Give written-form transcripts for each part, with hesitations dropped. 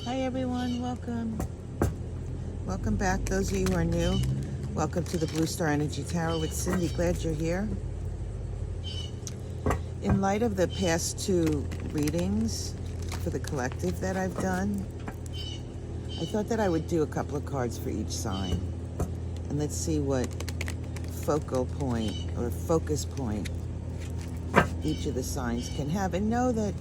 Hi everyone, welcome back. Those of you who are new, welcome to the Blue Star Energy Tarot with Cindy. Glad you're here. In light of the past two readings for the collective that I've done, I thought that I would do a couple of cards for each sign, and let's see what focal point or focus point each of the signs can have. And know that,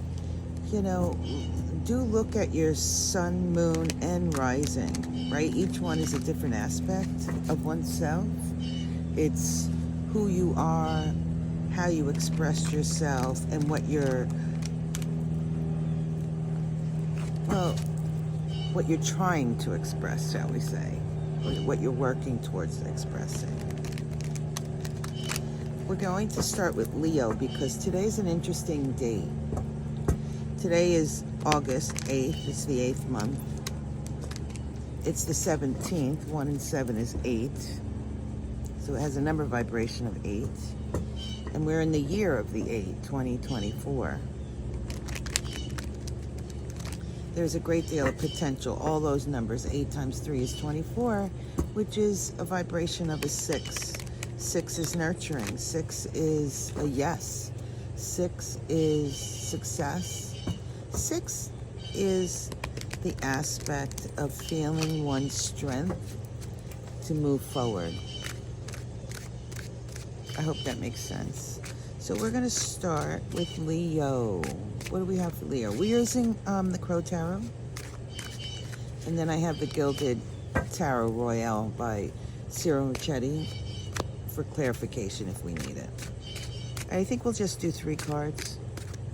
do look at your sun, moon, and rising, right? Each one is a different aspect of oneself. It's who you are, how you express yourself, and what you're trying to express, shall we say, or what you're working towards expressing. We're going to start with Leo because today's an interesting date. Today is August 8th. It's the 8th month. It's the 17th. 1 and 7 is 8. So it has a number vibration of 8. And we're in the year of the 8, 2024. There's a great deal of potential. All those numbers, 8 times 3 is 24, which is a vibration of a 6. 6 is nurturing. 6 is a yes. 6 is success. 6 is the aspect of feeling one's strength to move forward. I hope that makes sense. So we're going to start with Leo. What do we have for Leo? We're using the Crow Tarot. And then I have the Gilded Tarot Royale by Ciro Muccetti for clarification if we need it. I think we'll just do 3 cards.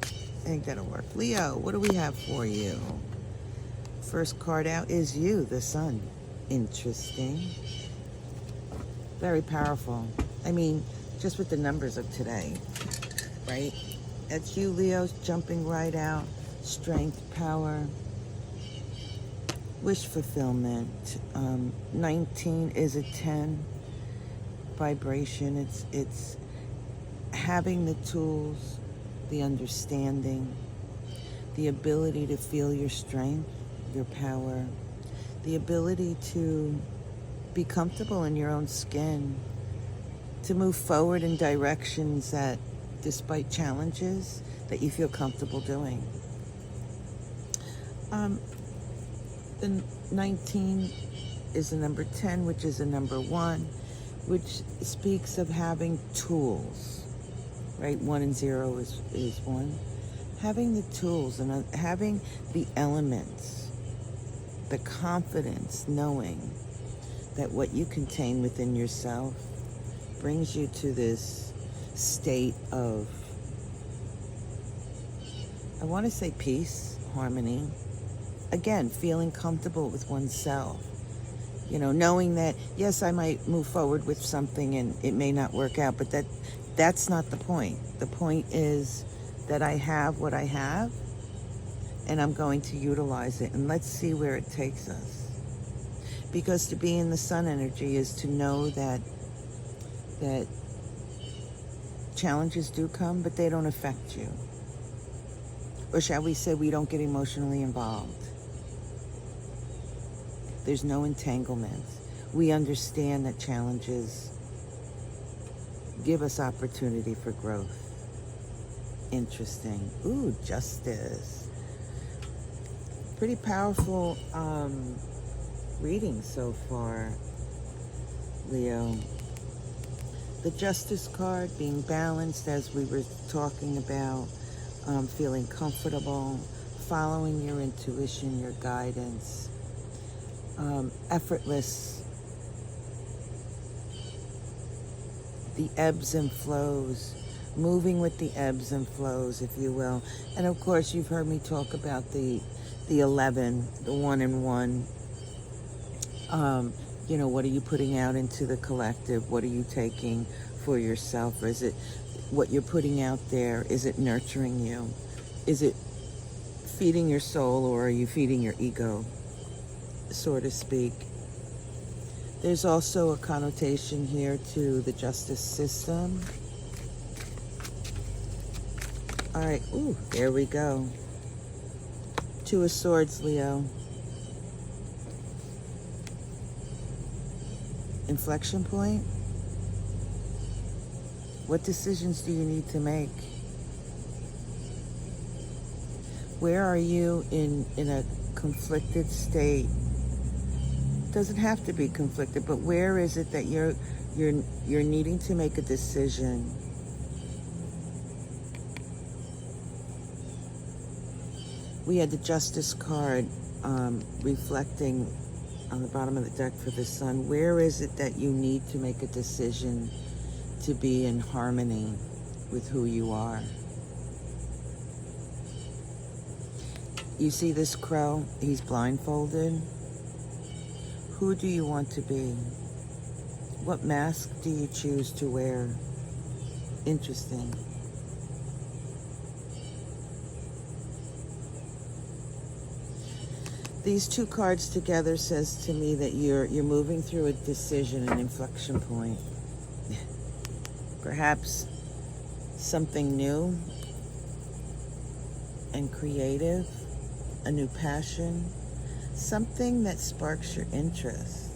I think that'll work. Leo, what do we have for you? First card out is you, the sun. Interesting. Very powerful. I mean, just with the numbers of today, right? That's you, Leo, jumping right out. Strength, power, wish fulfillment. 19 is a 10 vibration. It's having the tools, the understanding, the ability to feel your strength, your power, the ability to be comfortable in your own skin, to move forward in directions that, despite challenges, that you feel comfortable doing. The 19 is the number 10, which is the number 1, which speaks of having tools. Right, 1 and 0 is 1. Having the tools and having the elements, the confidence, knowing that what you contain within yourself brings you to this state of, I want to say peace, harmony. Again, feeling comfortable with oneself. Knowing that, yes, I might move forward with something and it may not work out, but that's not the point. The point is that I have what I have and I'm going to utilize it, and let's see where it takes us. Because to be in the sun energy is to know that challenges do come, but they don't affect you. Or shall we say, we don't get emotionally involved. There's no entanglements. We understand that challenges give us opportunity for growth. Interesting. Ooh, justice. Pretty powerful reading so far, Leo. The Justice card, being balanced, as we were talking about, feeling comfortable, following your intuition, your guidance, effortless. The ebbs and flows, moving with the ebbs and flows, if you will. And of course, you've heard me talk about the 11, the 1 and 1. What are you putting out into the collective? What are you taking for yourself? Or is it what you're putting out there? Is it nurturing you? Is it feeding your soul, or are you feeding your ego, so to speak? There's also a connotation here to the justice system. All right, ooh, there we go. 2 of Swords, Leo. inflection point? What decisions do you need to make? Where are you in a conflicted state? Doesn't have to be conflicted, but where is it that you're needing to make a decision? We had the Justice card reflecting on the bottom of the deck for the Sun. Where is it that you need to make a decision to be in harmony with who you are? You see this crow? He's blindfolded. Who do you want to be? What mask do you choose to wear? Interesting. These two cards together says to me that you're moving through a decision, an inflection point. Perhaps something new and creative, a new passion, something that sparks your interest.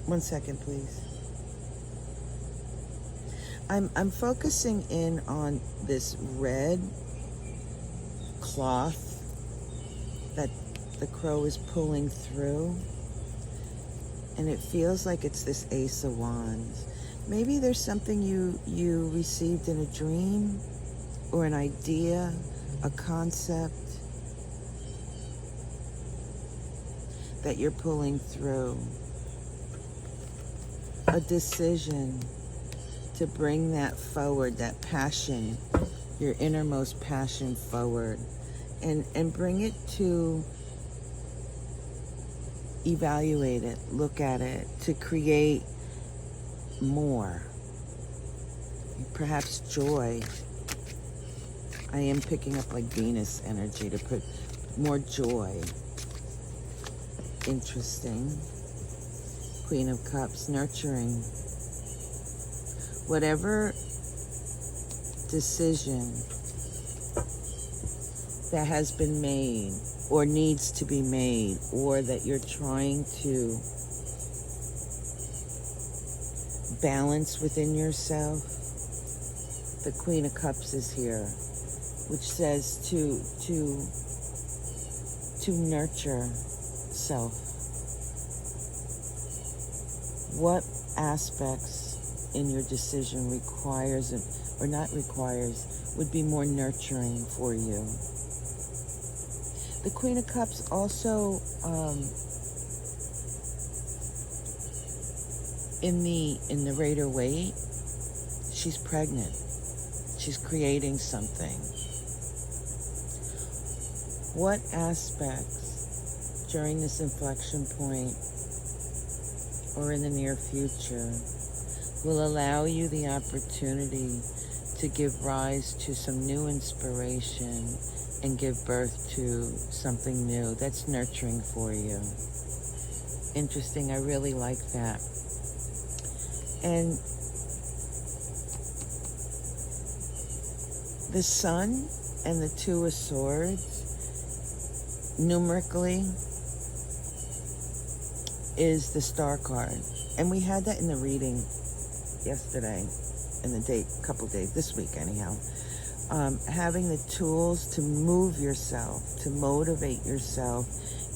One second, please. I'm focusing in on this red cloth that the crow is pulling through, and it feels like it's this Ace of Wands. Maybe there's something you received in a dream, or an idea, a concept that you're pulling through, a decision to bring that forward, that passion, your innermost passion forward, and bring it to evaluate it, look at it, to create more, perhaps joy. I am picking up like Venus energy, to put more joy. Interesting. Queen of Cups, nurturing. Whatever decision that has been made or needs to be made, or that you're trying to balance within yourself, the Queen of Cups is here, which says to nurture self. What aspects in your decision requires, or not requires, would be more nurturing for you? The Queen of Cups also, in the Rider-Waite, she's pregnant. She's creating something. What aspects during this inflection point or in the near future will allow you the opportunity to give rise to some new inspiration and give birth to something new that's nurturing for you? Interesting. I really like that. And the Sun and the Two of Swords, numerically, is the Star card. And we had that in the reading yesterday, in the couple days, this week anyhow. Having the tools to move yourself, to motivate yourself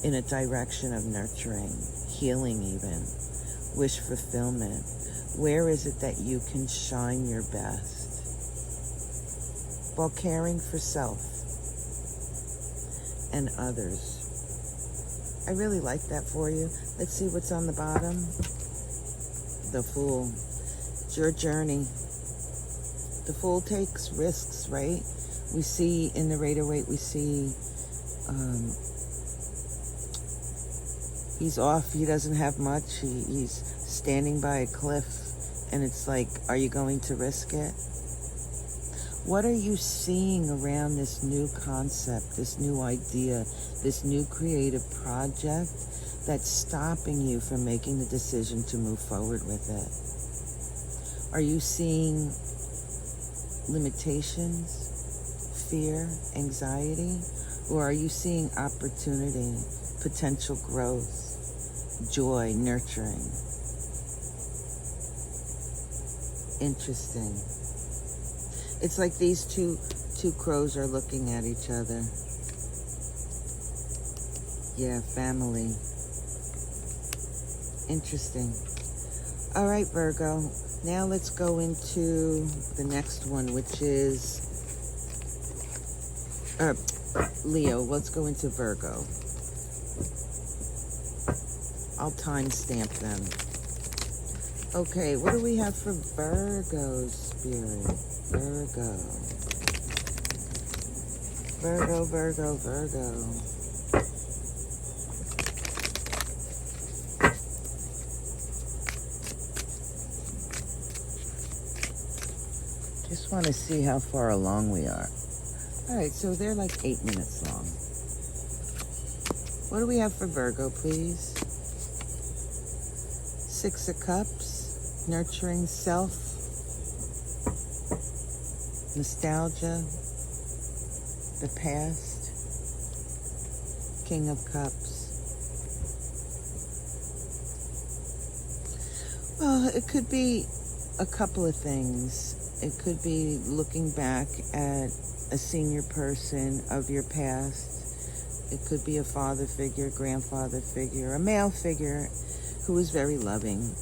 in a direction of nurturing, healing even, wish fulfillment. Where is it that you can shine your best while caring for self and others? I really like that for you. Let's see what's on the bottom. The Fool. It's your journey. The Fool takes risks, right? We see in the Rider-Waite, we see he's off. He doesn't have much. He's standing by a cliff, and it's like, are you going to risk it? What are you seeing around this new concept, this new idea, this new creative project that's stopping you from making the decision to move forward with it? Are you seeing limitations, fear, anxiety, or are you seeing opportunity, potential growth? joy, nurturing. Interesting. It's like these two crows are looking at each other. Yeah, family. Interesting. All right, Virgo. Now let's go into the next one, which is Leo. Let's go into Virgo. I'll timestamp them. Okay, what do we have for Virgo, Spirit? Virgo. Virgo, Virgo, Virgo. Just want to see how far along we are. All right, so they're like 8 minutes long. What do we have for Virgo, please? 6 of Cups, nurturing self, nostalgia, the past, King of Cups. Well, it could be a couple of things. It could be looking back at a senior person of your past. It could be a father figure, grandfather figure, a male figure who was very loving.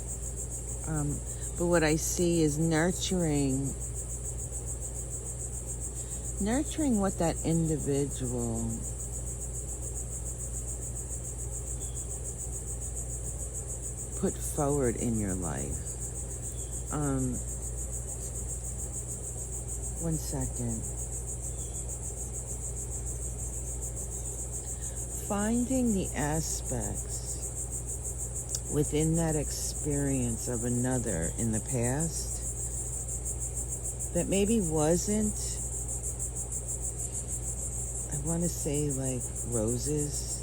But what I see is nurturing what that individual put forward in your life. One second. Finding the aspects within that experience of another in the past that maybe wasn't, I want to say like roses,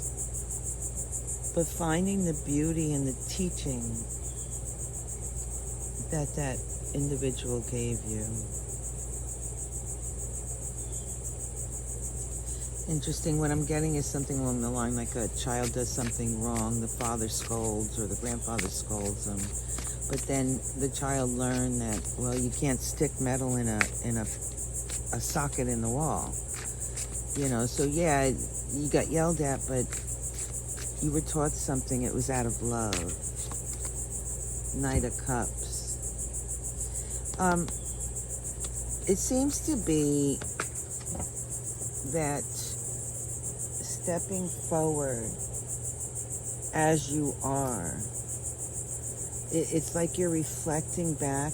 but finding the beauty and the teaching that that individual gave you. Interesting. What I'm getting is something along the line like a child does something wrong, the father scolds or the grandfather scolds them, but then the child learned that, well, you can't stick metal in a socket in the wall, you know. So yeah, you got yelled at, but you were taught something. It was out of love. Knight of Cups. It seems to be that stepping forward as you are, it's like you're reflecting back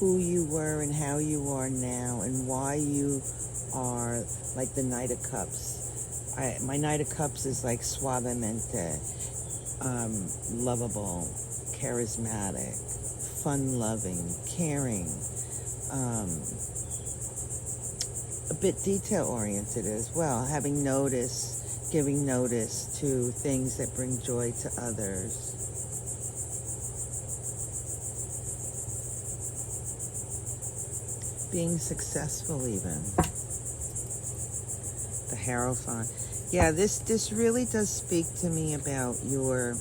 who you were and how you are now and why you are like the Knight of Cups. My Knight of Cups is like suavemente, lovable, charismatic, fun-loving, caring, a bit detail-oriented as well, having notice, giving notice to things that bring joy to others. Being successful even. The Hierophant. Yeah, this really does speak to me about your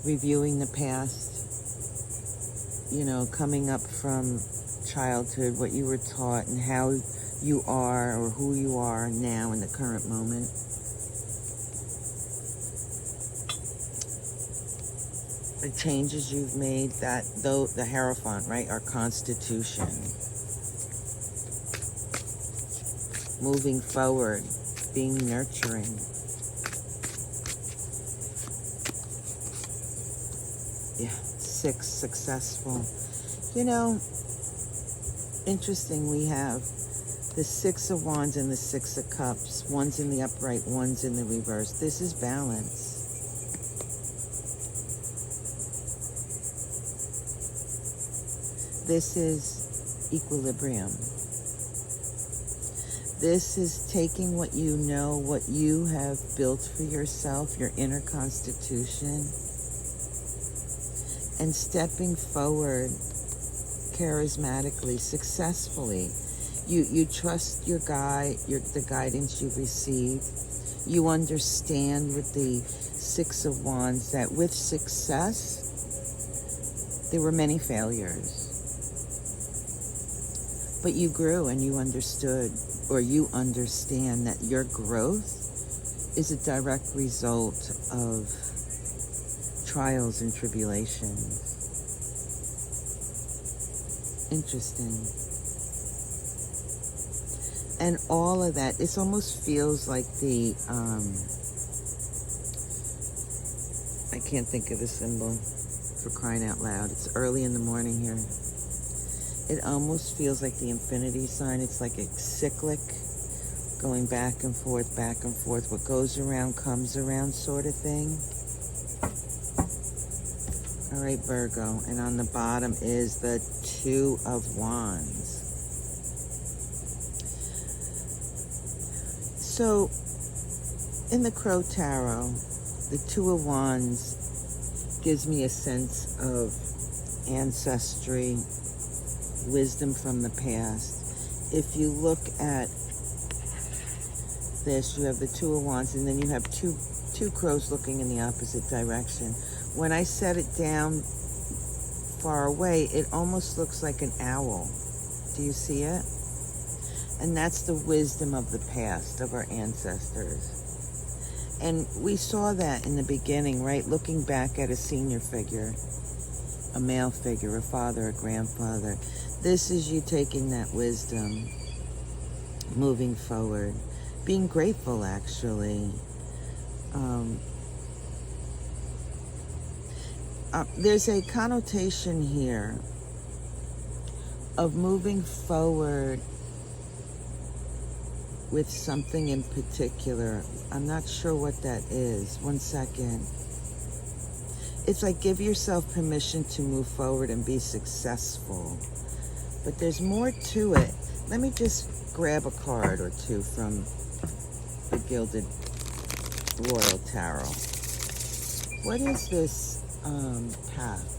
reviewing the past, you know, coming up from childhood, what you were taught and how you are or who you are now in the current moment. The changes you've made, that though the Hierophant, right, our constitution. Moving forward, being nurturing. Yeah, 6, successful. You know, interesting, we have the 6 of Wands and the 6 of Cups. One's in the upright, one's in the reverse. This is balance. This is equilibrium. This is taking what you know, what you have built for yourself, your inner constitution, and stepping forward charismatically, successfully. You trust the guidance you've received. You understand with the Six of Wands, that with success, there were many failures. But you grew and you understood, or you understand that your growth is a direct result of trials and tribulations. Interesting. And all of that, it almost feels like the, I can't think of the symbol, for crying out loud. It's early in the morning here. It almost feels like the infinity sign. It's like a cyclic, going back and forth, back and forth. What goes around comes around sort of thing. All right, Virgo. And on the bottom is the Two of Wands. So, in the Crow Tarot, the Two of Wands gives me a sense of ancestry, wisdom from the past. If you look at this, you have the Two of Wands, and then you have two crows looking in the opposite direction. When I set it down far away, it almost looks like an owl. Do you see it? And that's the wisdom of the past, of our ancestors. And we saw that in the beginning, right? Looking back at a senior figure, a male figure, a father, a grandfather. This is you taking that wisdom, moving forward, being grateful, actually. There's a connotation here of moving forward with something in particular. I'm not sure what that is. One second. It's like give yourself permission to move forward and be successful. But there's more to it. Let me just grab a card or two from the Gilded Royal Tarot. What is this path?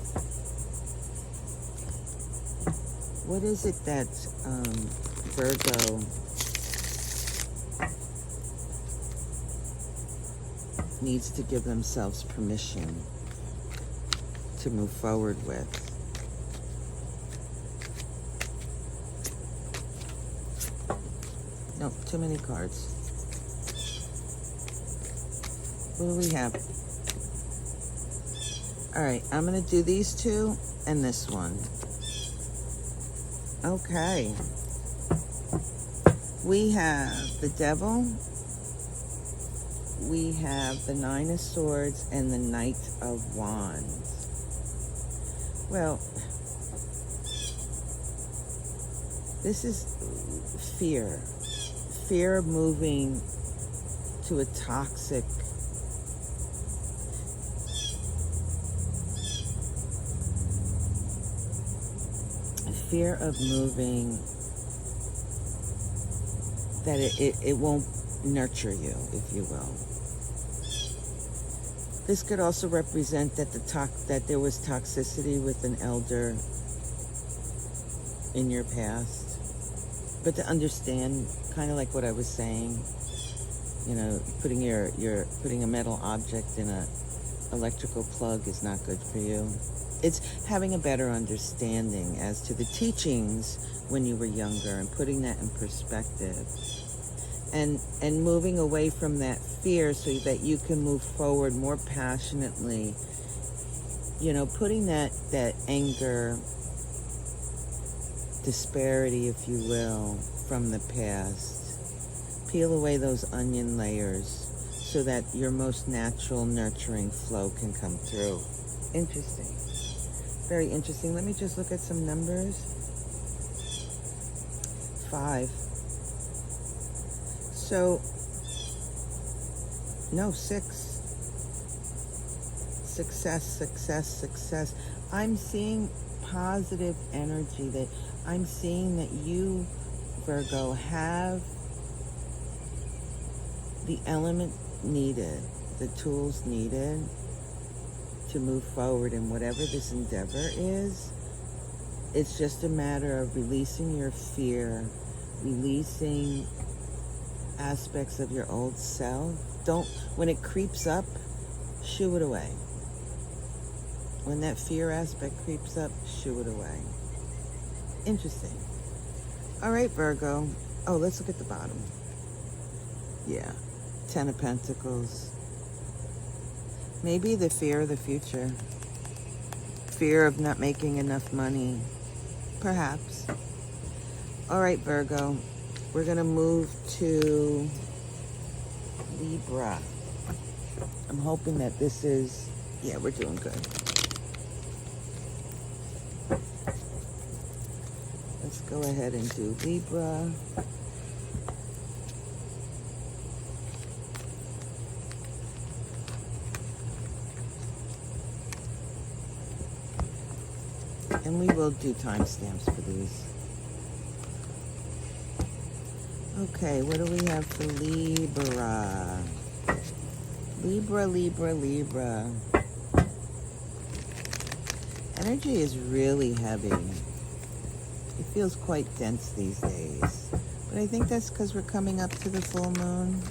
What is it that Virgo needs to give themselves permission to move forward with? No, too many cards. What do we have? All right, I'm going to do these two and this one. Okay. We have the Devil. We have the Nine of Swords and the Knight of Wands. Well, this is fear. Fear of moving to a toxic fear of moving that it won't nurture you, if you will. This could also represent that that there was toxicity with an elder in your past. But to understand, kind of like what I was saying, you know, putting a metal object in a electrical plug is not good for you. It's having a better understanding as to the teachings when you were younger and putting that in perspective. And moving away from that fear so that you can move forward more passionately. You know, putting that anger, disparity, if you will, from the past. Peel away those onion layers so that your most natural nurturing flow can come through. Interesting. Very interesting. Let me just look at some numbers. 5. So, no, 6. Success, success, success. I'm seeing positive energy. That I'm seeing that you, Virgo, have the element needed, the tools needed to move forward in whatever this endeavor is. It's just a matter of releasing your fear, releasing aspects of your old self. When it creeps up, Shoo it away. When that fear aspect creeps up, shoo it away. Interesting. All right, Virgo. Oh, let's look at the bottom. Yeah. 10 of Pentacles. Maybe the fear of the future. Fear of not making enough money. Perhaps. All right, Virgo. We're going to move to Libra. I'm hoping that this is... Yeah, we're doing good. Let's go ahead and do Libra. And we will do timestamps for these. Okay, what do we have for Libra? Libra, Libra, Libra. Energy is really heavy. It feels quite dense these days. But I think that's because we're coming up to the full moon.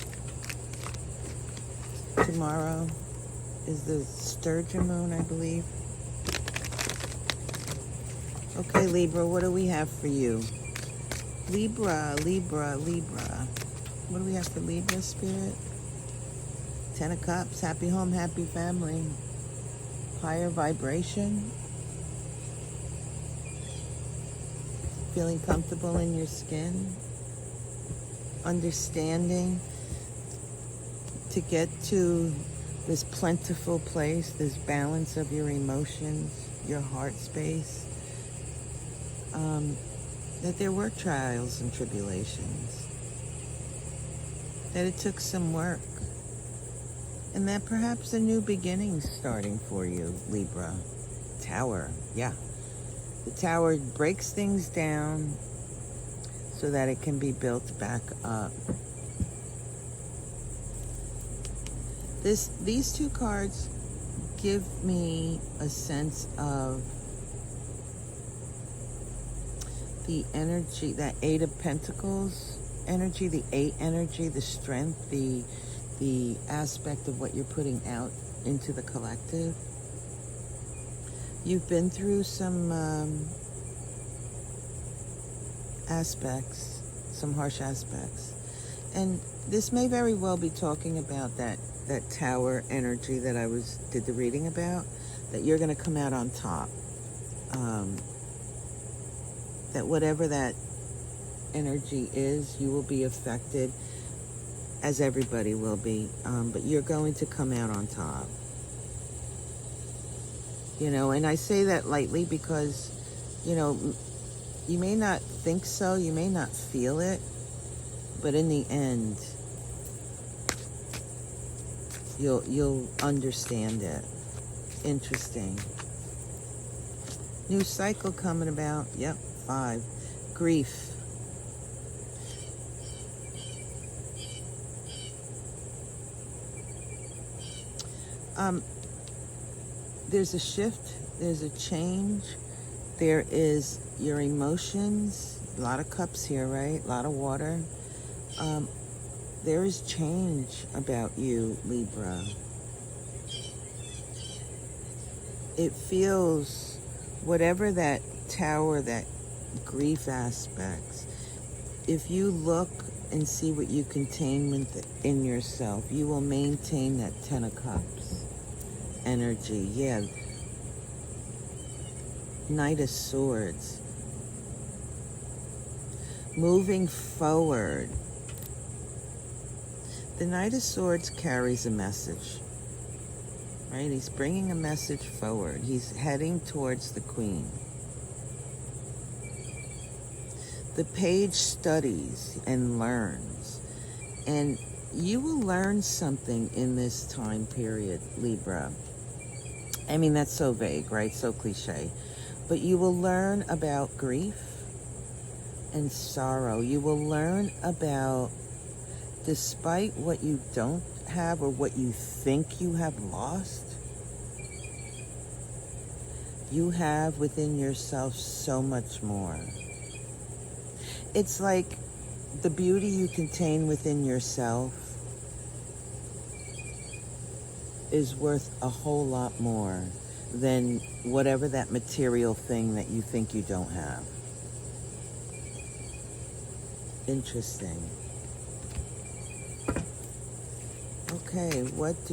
Tomorrow is the Sturgeon moon, I believe. Okay, Libra, what do we have for you? Libra, Libra, Libra. What do we have for Libra, Spirit? 10 of Cups, happy home, happy family. Higher vibration. Feeling comfortable in your skin. Understanding to get to this plentiful place, this balance of your emotions, your heart space. That there were trials and tribulations. That it took some work. And that perhaps a new beginning's starting for you, Libra. Tower, yeah. The Tower breaks things down so that it can be built back up. These two cards give me a sense of the energy, that 8 of Pentacles energy, the 8 energy, the strength, the aspect of what you're putting out into the collective. You've been through some aspects, some harsh aspects. And this may very well be talking about that Tower energy that I did the reading about, that you're going to come out on top. That whatever that energy is, you will be affected, as everybody will be, but you're going to come out on top. You know, and I say that lightly because, you know, you may not think so, you may not feel it, but in the end, you'll understand it. Interesting. New cycle coming about. Yep. 5. Grief. There's a shift. There's a change. There is your emotions. A lot of cups here, right? A lot of water. There is change about you, Libra. It feels, whatever that Tower, that grief aspects, if you look and see what you contain within yourself, you will maintain that 10 of Cups energy. Yeah. Knight of Swords. Moving forward. The Knight of Swords carries a message, right? He's bringing a message forward. He's heading towards the Queen. The Page studies and learns, and you will learn something in this time period, Libra. I mean, that's so vague, right? So cliche. But you will learn about grief and sorrow. You will learn about, despite what you don't have or what you think you have lost, you have within yourself so much more. It's like the beauty you contain within yourself is worth a whole lot more than whatever that material thing that you think you don't have. Interesting. Okay, what's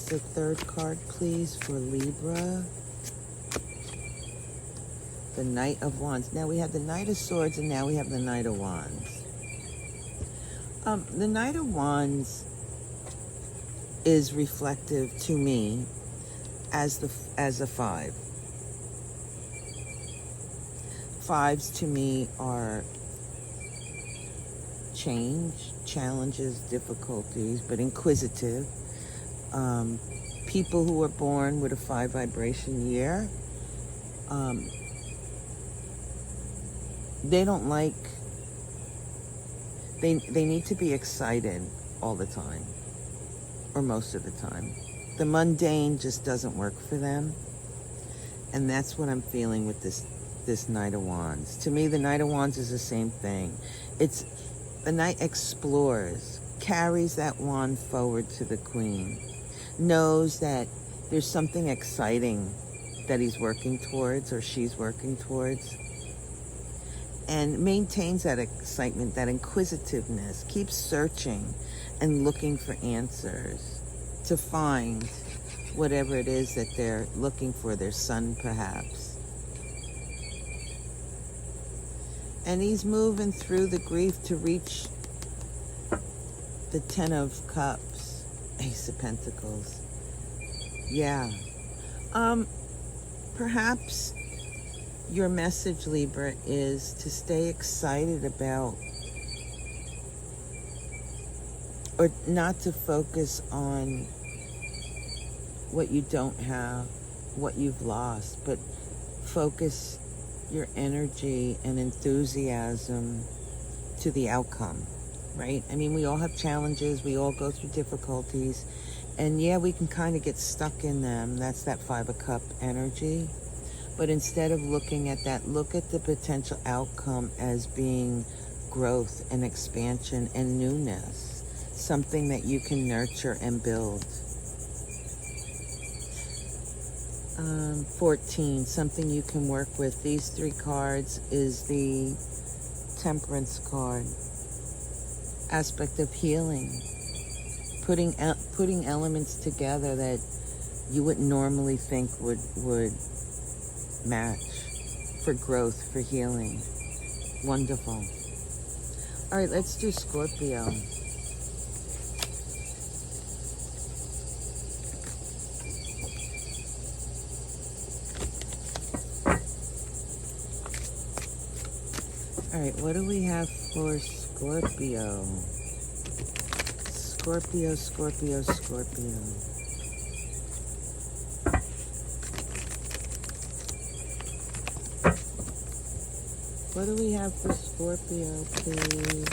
the third card, please, for Libra? The Knight of Wands. Now we have the Knight of Swords, and now we have the Knight of Wands. The Knight of Wands is reflective to me as a 5. 5s to me are change, challenges, difficulties, but inquisitive. People who are born with a 5 vibration year, they don't like, they need to be excited all the time, or most of the time. The mundane just doesn't work for them. And that's what I'm feeling with this Knight of Wands. To me, the Knight of Wands is the same thing. The Knight explores, carries that wand forward to the Queen, knows that there's something exciting that he's working towards or she's working towards, and maintains that excitement, that inquisitiveness, keeps searching and looking for answers to find whatever it is that they're looking for, their son perhaps. And he's moving through the grief to reach the 10 of Cups, Ace of Pentacles. Yeah. Perhaps your message, Libra, is to stay excited about, or not to focus on what you don't have, what you've lost, but focus your energy and enthusiasm to the outcome, right? I mean, we all have challenges, we all go through difficulties, and yeah, we can kind of get stuck in them. That's that 5 of Cup energy. But instead of looking at that, look at the potential outcome as being growth and expansion and newness, something that you can nurture and build. 14, something you can work with. These 3 cards is the Temperance card. Aspect of healing. Putting elements together that you wouldn't normally think would match for growth, for healing. Wonderful. All right, let's do Scorpio. All right, what do we have for Scorpio? Scorpio, Scorpio, Scorpio. What do we have for Scorpio, please?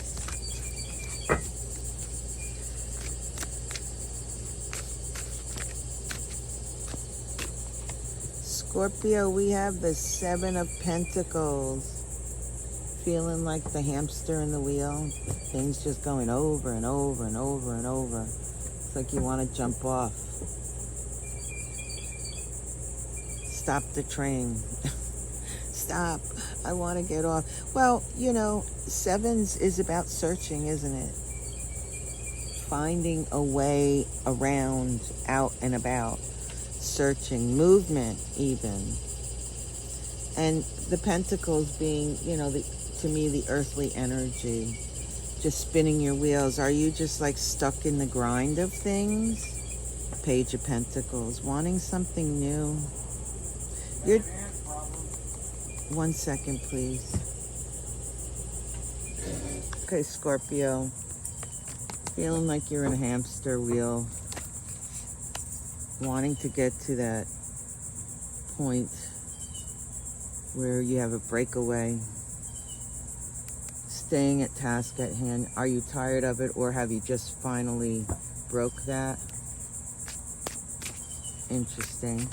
Scorpio, we have the 7 of Pentacles. Feeling like the hamster in the wheel. Things just going over and over and over and over. It's like you want to jump off. Stop the train. Stop. I want to get off. Well, you know, 7s is about searching, isn't it? Finding a way around, out and about. Searching, movement even. And the Pentacles being, you know, to me, the earthly energy. Just spinning your wheels. Are you just like stuck in the grind of things? Page of Pentacles. Wanting something new. You're... One second, please. Okay, Scorpio. Feeling like you're in a hamster wheel. Wanting to get to that point where you have a breakaway. Staying at task at hand. Are you tired of it, or have you just finally broke that? Interesting.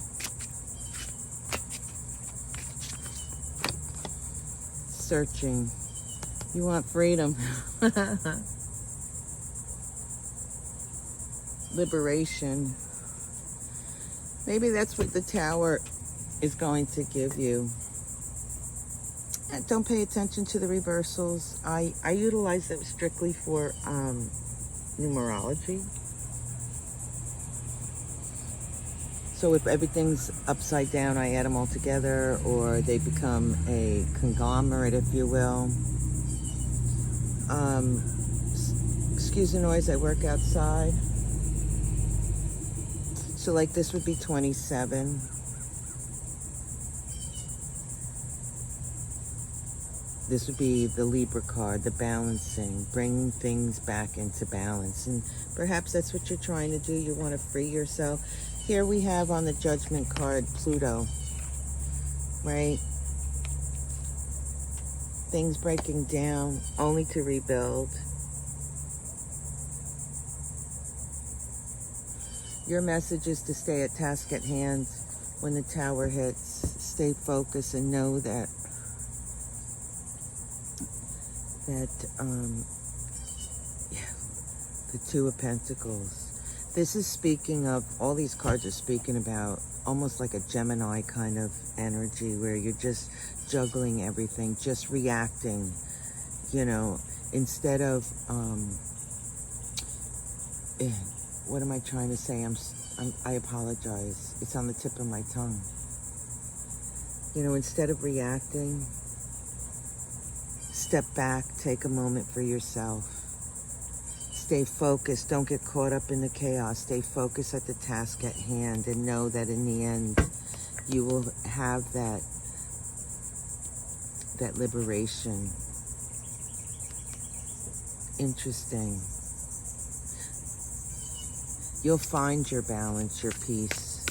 Searching. You want freedom. Liberation. Maybe that's what the Tower is going to give you. Don't pay attention to the reversals. I utilize them strictly for numerology. So if everything's upside down, I add them all together, or they become a conglomerate, if you will. Excuse the noise, I work outside. So like this would be 27. This would be the Libra card, the balancing, bringing things back into balance. And perhaps that's what you're trying to do. You want to free yourself. Here we have on the Judgment card, Pluto, right? Things breaking down, only to rebuild. Your message is to stay at task at hand when the Tower hits. Stay focused and know that the Two of Pentacles. This is speaking of, all these cards are speaking about almost like a Gemini kind of energy where you're just juggling everything, just reacting, you know, instead of, what am I trying to say? I apologize. It's on the tip of my tongue. You know, instead of reacting, step back, take a moment for yourself. Stay focused. Don't get caught up in the chaos. Stay focused at the task at hand and know that in the end, you will have that liberation. Interesting. You'll find your balance, your peace.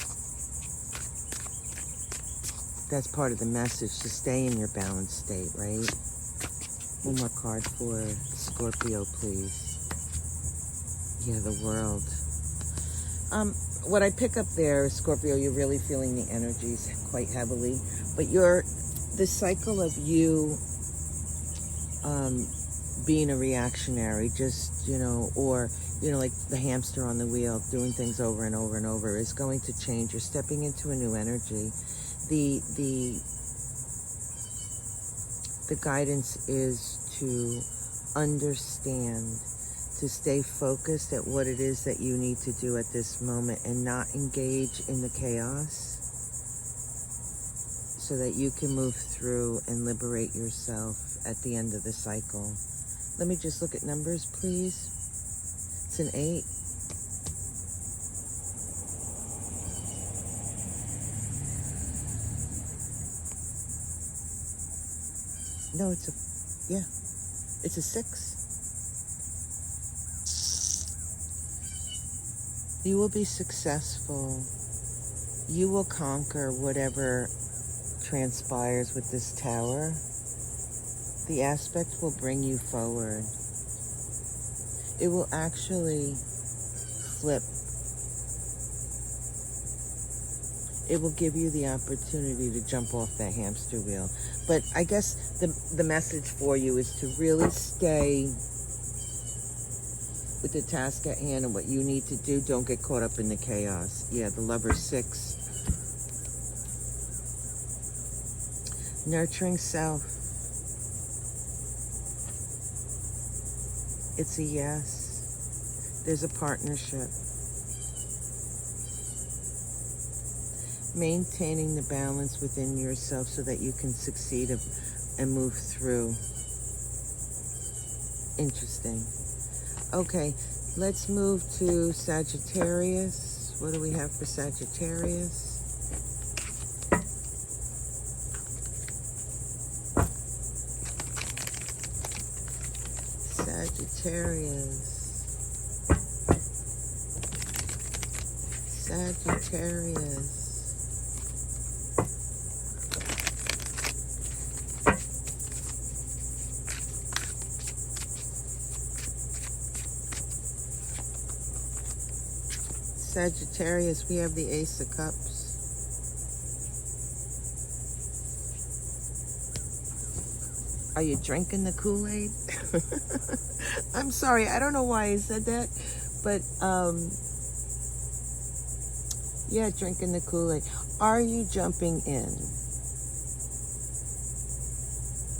That's part of the message, to stay in your balanced state, right? One more card for Scorpio, please. Yeah, the World. What I pick up there, Scorpio, you're really feeling the energies quite heavily, but the cycle of you being a reactionary, just, you know, or, you know, like the hamster on the wheel, doing things over and over and over, is going to change. You're stepping into a new energy. The guidance is to understand, to stay focused at what it is that you need to do at this moment and not engage in the chaos, so that you can move through and liberate yourself at the end of the cycle. Let me just look at numbers, please. It's an 8. No, it's a 6. You will be successful. You will conquer whatever transpires with this Tower. The aspect will bring you forward. It will actually flip. It will give you the opportunity to jump off that hamster wheel. But I guess the message for you is to really stay with the task at hand and what you need to do. Don't get caught up in the chaos. Yeah, the Lover's 6. Nurturing self. It's a yes. There's a partnership. Maintaining the balance within yourself so that you can succeed and move through. Interesting. Okay, let's move to Sagittarius. What do we have for Sagittarius? Sagittarius. Sagittarius, we have the Ace of Cups. Are you drinking the Kool-Aid? I'm sorry, I don't know why I said that, but Yeah, drinking the Kool-Aid. Are you jumping in?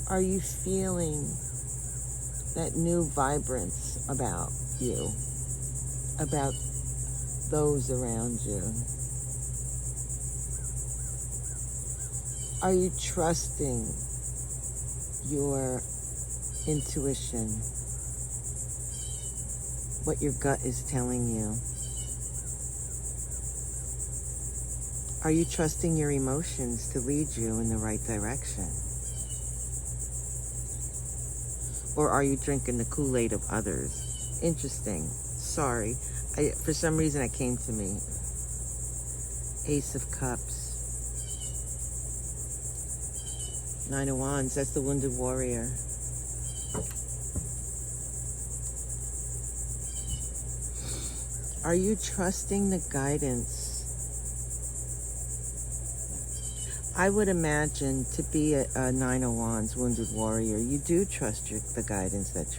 Are you feeling that new vibrance about you, about those around you? Are you trusting your intuition, what your gut is telling you? Are you trusting your emotions to lead you in the right direction? Or are you drinking the Kool-Aid of others? Interesting. Sorry. For some reason it came to me. Ace of Cups. Nine of Wands. That's the Wounded Warrior. Are you trusting the guidance? I would imagine to be a Nine of Wands, Wounded Warrior, you do trust the guidance that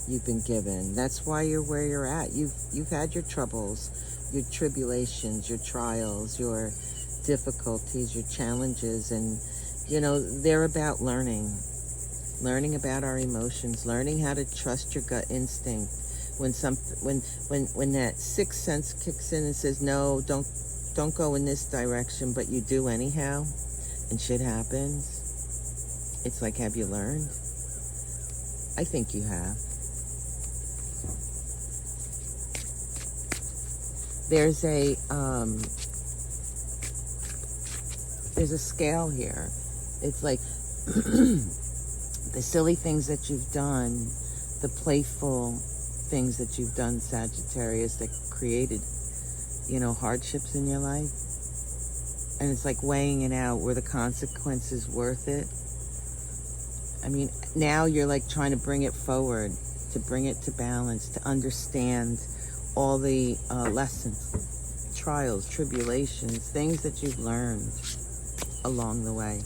you've been given. That's why you're where you're at. You've had your troubles, your tribulations, your trials, your difficulties, your challenges, and you know they're about learning about our emotions, learning how to trust your gut instinct. When that sixth sense kicks in and says no, don't go in this direction, but you do anyhow, and shit happens. It's like, have you learned? I think you have. There's a scale here. It's like the silly things that you've done, the playful things that you've done, Sagittarius, that created, hardships in your life. And it's like weighing it out. Were the consequences worth it? I mean, now you're like trying to bring it forward, to bring it to balance, to understand all the lessons, trials, tribulations, things that you've learned along the way.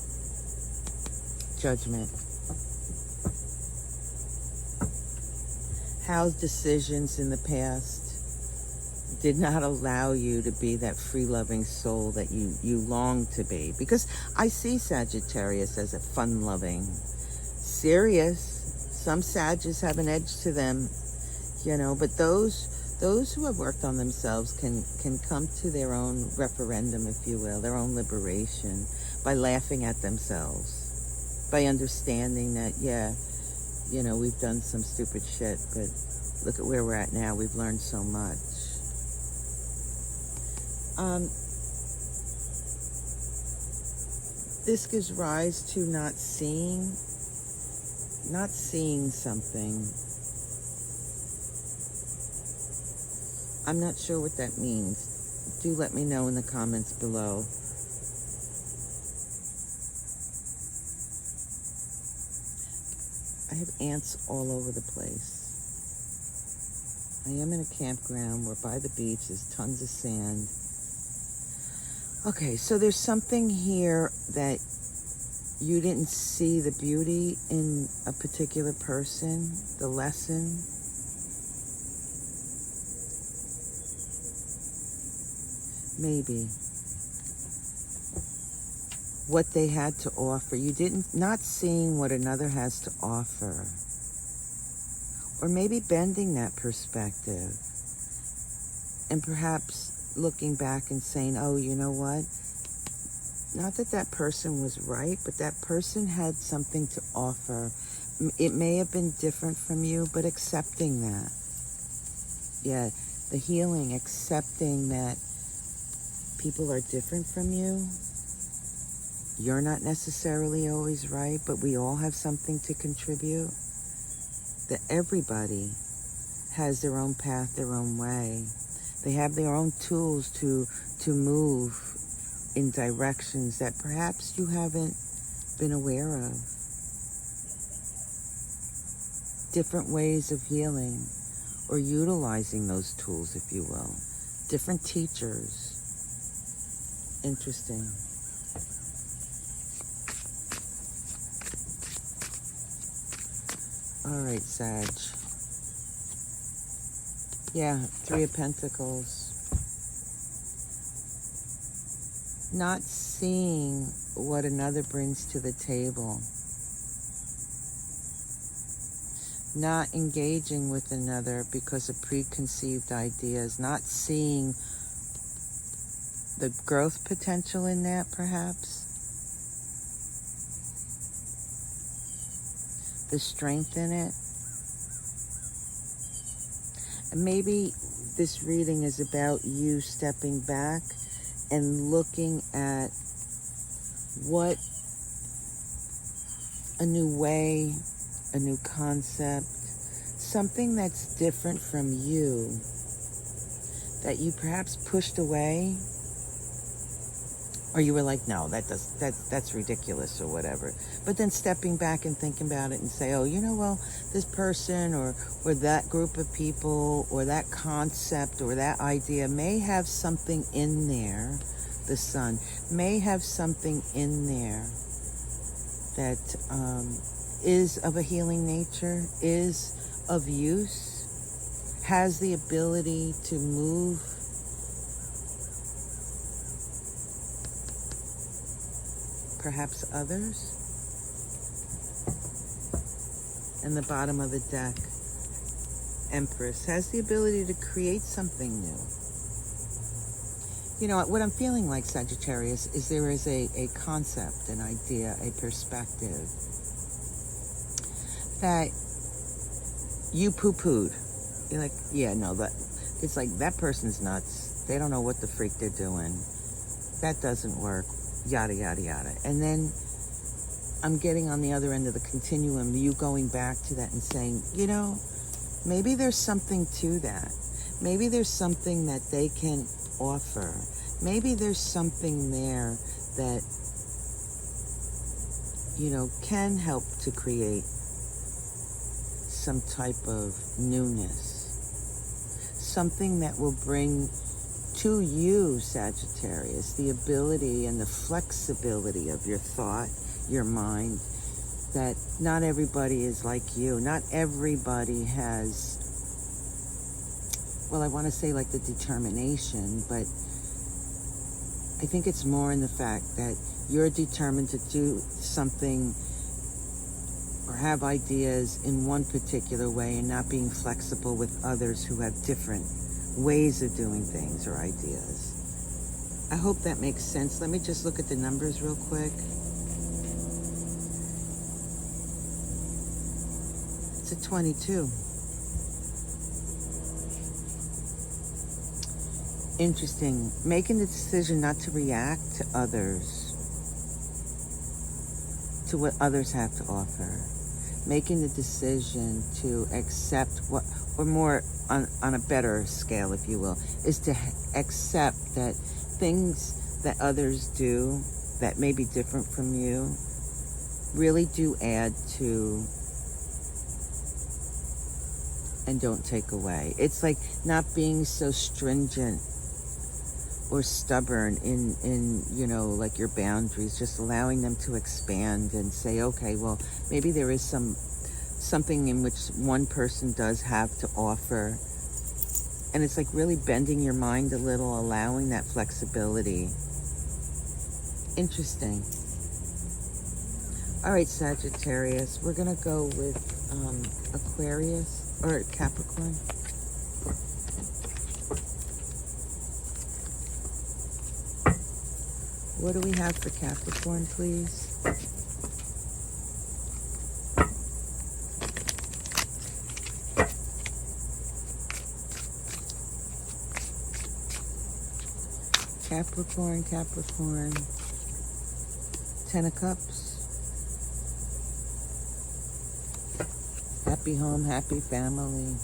Judgment. How decisions in the past did not allow you to be that free-loving soul that you long to be. Because I see Sagittarius as a fun-loving, serious. Some Sagittarius have an edge to them, but those who have worked on themselves can come to their own referendum, if you will, their own liberation by laughing at themselves, by understanding that, we've done some stupid shit, but look at where we're at now. We've learned so much. This gives rise to not seeing something. I'm not sure what that means. Do let me know in the comments below. I have ants all over the place. I am in a campground. We're by the beach. There's tons of sand. Okay, so there's something here that you didn't see the beauty in a particular person, the lesson. Maybe. What they had to offer. You not seeing what another has to offer. Or maybe bending that perspective. And perhaps looking back and saying, oh, you know what? Not that person was right, but that person had something to offer. It may have been different from you, but accepting that. Yeah, the healing, accepting that people are different from you. You're not necessarily always right, but we all have something to contribute. That everybody has their own path, their own way. They have their own tools to move in directions that perhaps you haven't been aware of. Different ways of healing or utilizing those tools, if you will. Different teachers. Interesting. All right, Sag. Yeah, Three of Pentacles. not seeing what another brings to the table, not engaging with another because of preconceived ideas, not seeing the growth potential in that, perhaps, the strength in it. And maybe this reading is about you stepping back and looking at what a new way, a new concept, something that's different from you that you perhaps pushed away, or you were like, no, that's ridiculous or whatever. But then stepping back and thinking about it and say, oh, you know, well, this person or that group of people or that concept or that idea may have something in there, the sun may have something in there that is of a healing nature, is of use, has the ability to move perhaps others. And the bottom of the deck, Empress, has the ability to create something new. You know, what I'm feeling like, Sagittarius, is there is a concept, an idea, a perspective that you poo-pooed. You're like, yeah, no, it's like, that person's nuts. They don't know what the freak they're doing. That doesn't work. Yada, yada, yada. And then I'm getting on the other end of the continuum, you going back to that and saying, you know, maybe there's something to that. Maybe there's something that they can offer. Maybe there's something there that, you know, can help to create some type of newness. Something that will bring to you, Sagittarius, the ability and the flexibility of your thought, your mind, that not everybody is like you. Not everybody has, well, I want to say like the determination, but I think it's more in the fact that you're determined to do something or have ideas in one particular way and not being flexible with others who have different ways of doing things or ideas. I hope that makes sense. Let me just look at the numbers real quick. It's a 22. Interesting. Making the decision not to react to others, to what others have to offer. Making the decision to accept what, or more on a better scale, if you will, is to accept that things that others do that may be different from you really do add to and don't take away. It's like not being so stringent or stubborn in you know, like your boundaries, just allowing them to expand and say, okay, well, maybe there is something in which one person does have to offer. And it's like really bending your mind a little, allowing that flexibility. Interesting. All right, Sagittarius, we're gonna go with Aquarius or Capricorn. What do we have for Capricorn, please? Capricorn, Capricorn. Ten of Cups. Happy home, happy family.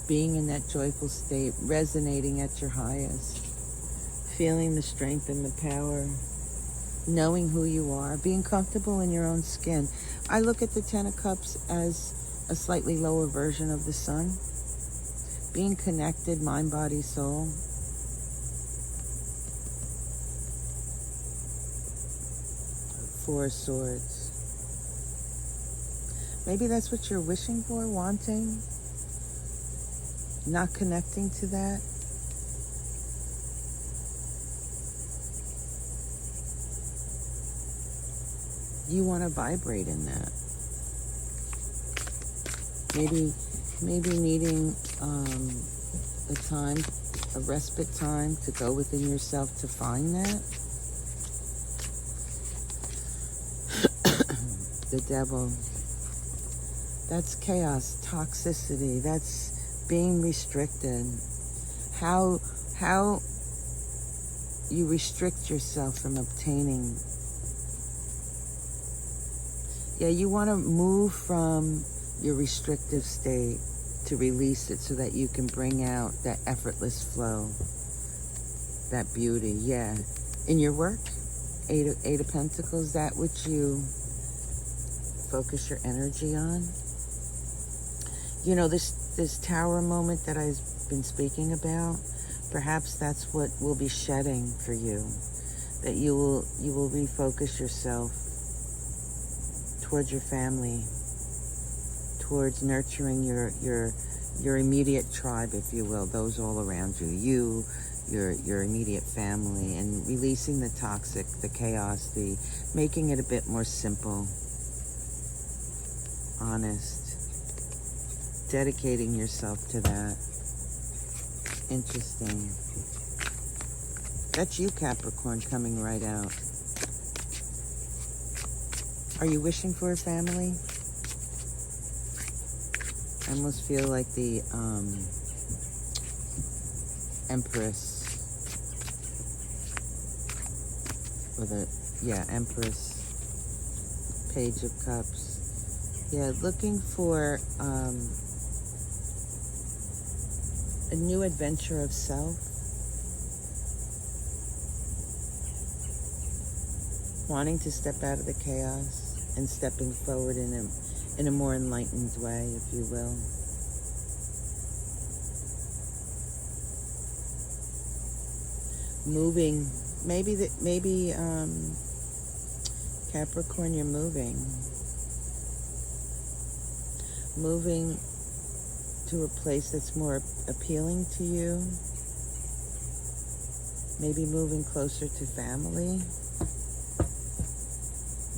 Being in that joyful state, resonating at your highest. Feeling the strength and the power. Knowing who you are. Being comfortable in your own skin. I look at the Ten of Cups as a slightly lower version of the sun. Being connected, mind, body, soul. Four of Swords. Maybe that's what you're wishing for, wanting. Not connecting to that. You want to vibrate in that. Maybe needing a time, a respite time to go within yourself to find that. The devil. That's chaos, toxicity. That's being restricted. How you restrict yourself from obtaining. Yeah, you want to move from your restrictive state to release it so that you can bring out that effortless flow, that beauty. Yeah. In your work, Eight of Pentacles, that which you focus your energy on. You know, this tower moment that I've been speaking about, perhaps that's what will be shedding for you. That you will refocus yourself towards your family, towards nurturing your immediate tribe, if you will, those all around you, your immediate family, and releasing the toxic, the chaos, making it a bit more simple, honest, dedicating yourself to that. Interesting. That's you, Capricorn, coming right out. Are you wishing for a family? I almost feel like the Empress. Or Empress. Page of Cups. Yeah, looking for a new adventure of self. Wanting to step out of the chaos and stepping forward in a more enlightened way, if you will. Moving, maybe Capricorn, you're moving to a place that's more appealing to you. Maybe moving closer to family.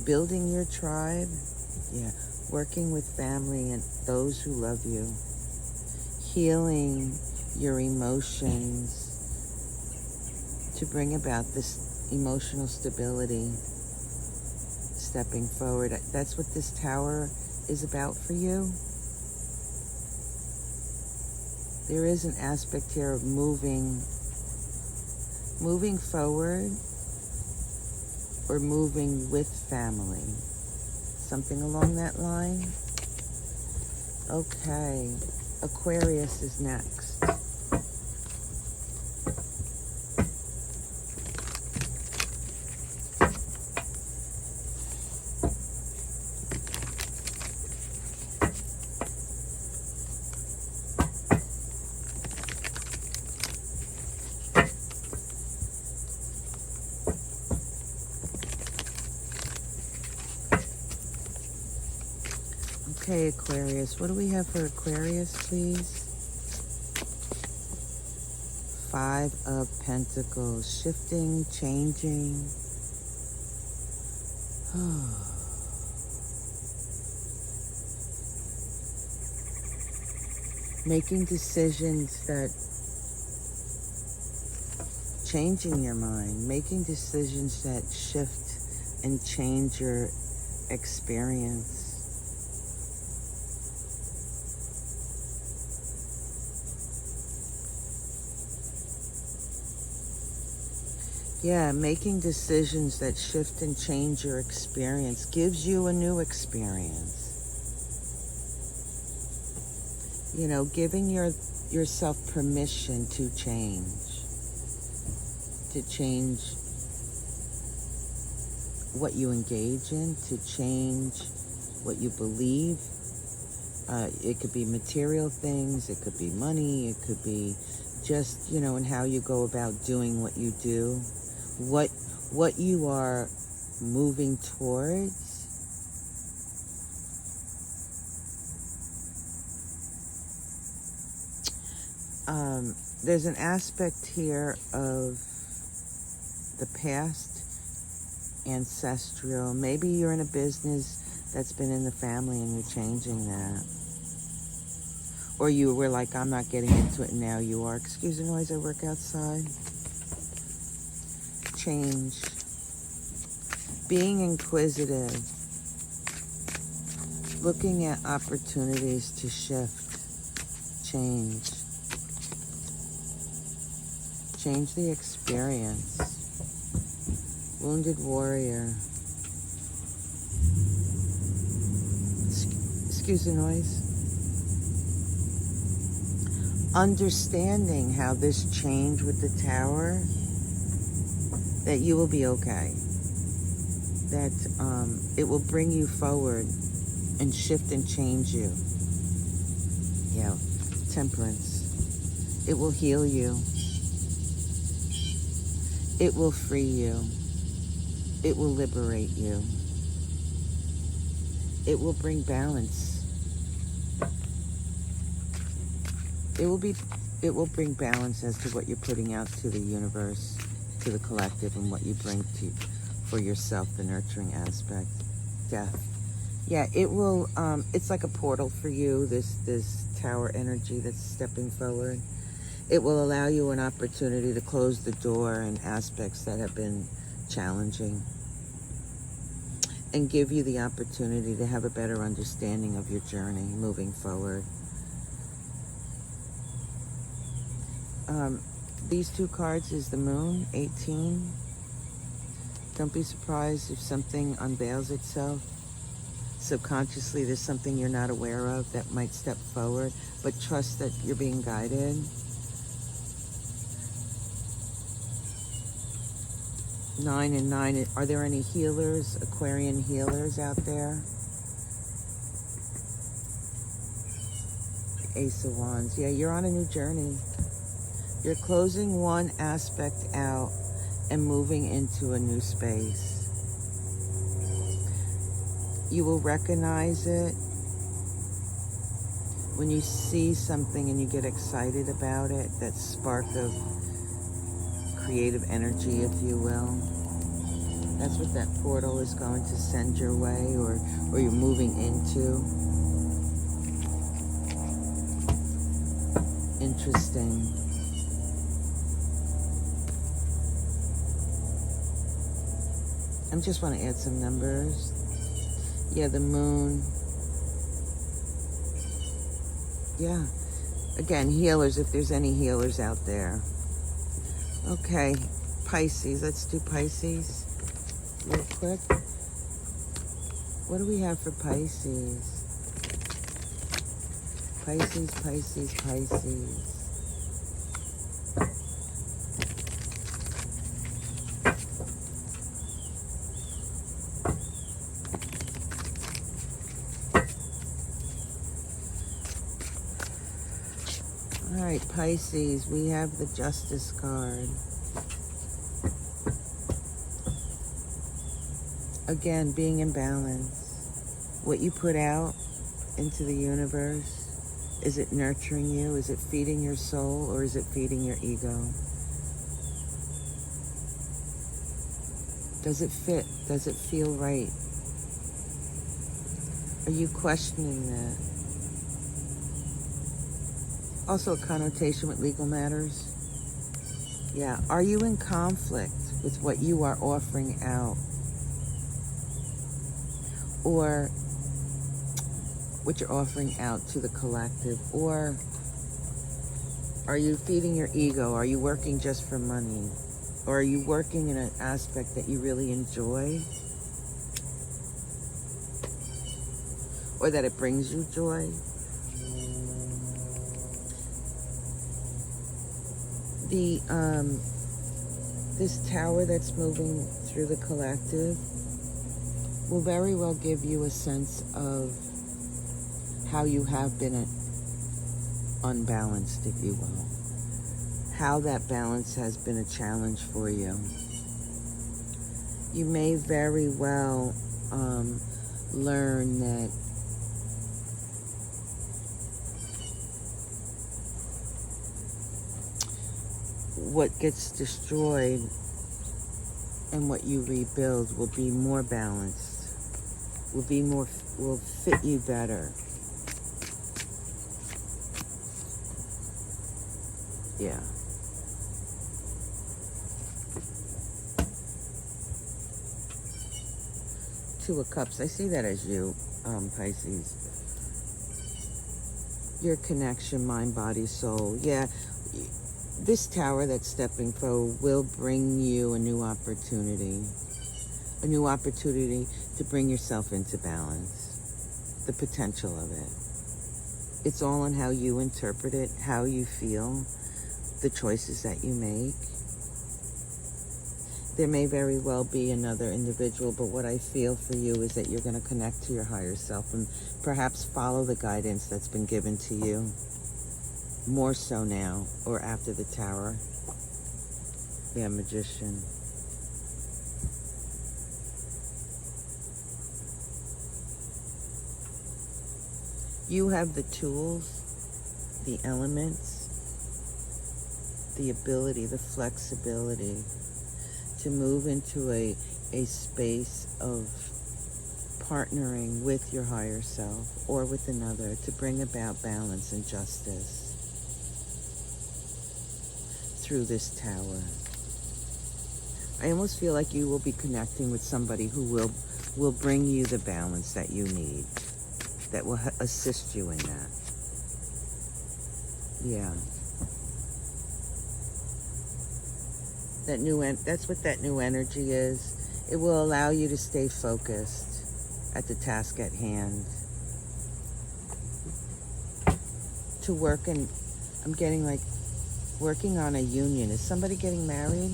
Building your tribe. Yeah. Working with family and those who love you. Healing your emotions to bring about this emotional stability. Stepping forward. That's what this tower is about for you. There is an aspect here of moving forward or moving with family. Something along that line. Okay, Aquarius is next. Okay, Aquarius. What do we have for Aquarius, please? Five of Pentacles. Shifting, changing. Making decisions that... Changing your mind. Making decisions that shift and change your experience. Yeah, making decisions that shift and change your experience gives you a new experience. You know, giving yourself permission to change what you engage in, to change what you believe. It could be material things, it could be money, it could be just, you know, and how you go about doing what you do. What you are moving towards. There's an aspect here of the past ancestral. Maybe you're in a business that's been in the family and you're changing that. Or you were like, I'm not getting into it, and now you are. Excuse the noise, I work outside. Change. Being inquisitive. Looking at opportunities to shift. Change. Change the experience. Wounded warrior. Excuse the noise. Understanding how this change with the tower, that you will be okay. That it will bring you forward and shift and change you. Yeah, temperance. It will heal you. It will free you. It will liberate you. It will bring balance. It will bring balance as to what you're putting out to the universe, to the collective, and what you bring to for yourself, the nurturing aspect. Death. Yeah, it will, it's like a portal for you, this tower energy that's stepping forward. It will allow you an opportunity to close the door in aspects that have been challenging and give you the opportunity to have a better understanding of your journey moving forward. These two cards is the moon, 18. Don't be surprised if something unveils itself. Subconsciously, there's something you're not aware of that might step forward, but trust that you're being guided. 9 and 9, are there any healers, Aquarian healers out there? Ace of Wands. Yeah, you're on a new journey. You're closing one aspect out and moving into a new space. You will recognize it when you see something and you get excited about it, that spark of creative energy, if you will. That's what that portal is going to send your way, or you're moving into. Interesting. I just want to add some numbers. Yeah, the moon. Yeah. Again, healers, if there's any healers out there. Okay, Pisces. Let's do Pisces real quick. What do we have for Pisces? Pisces, Pisces, Pisces. All right, Pisces, we have the Justice card. Again, being in balance. What you put out into the universe, is it nurturing you? Is it feeding your soul, or is it feeding your ego? Does it fit? Does it feel right? Are you questioning that? Also a connotation with legal matters. Yeah, are you in conflict with what you are offering out? Or what you're offering out to the collective? Or are you feeding your ego? Are you working just for money? Or are you working in an aspect that you really enjoy? Or that it brings you joy? This tower that's moving through the collective will very well give you a sense of how you have been unbalanced, if you will. How that balance has been a challenge for you. You may very well learn that what gets destroyed And what you rebuild will be more balanced, will fit you better. Yeah. Two of Cups, I see that as you, Pisces. Your connection, mind, body, soul. Yeah, this Tower that's stepping forward will bring you a new opportunity to bring yourself into balance, the potential of it. It's all in how you interpret it, how you feel, the choices that you make. There may very well be another individual, but what I feel for you is that you're going to connect to your higher self and perhaps follow the guidance that's been given to you, more so now or after the Tower. Yeah, Magician. You have the tools, the elements, the ability, the flexibility to move into a space of partnering with your higher self or with another to bring about balance and justice through this Tower. I almost feel like you will be connecting with somebody who will bring you the balance that you need, that will assist you in that. Yeah. That's what that new energy is. It will allow you to stay focused at the task at hand. To work, and I'm getting like working on a union. Is somebody getting married?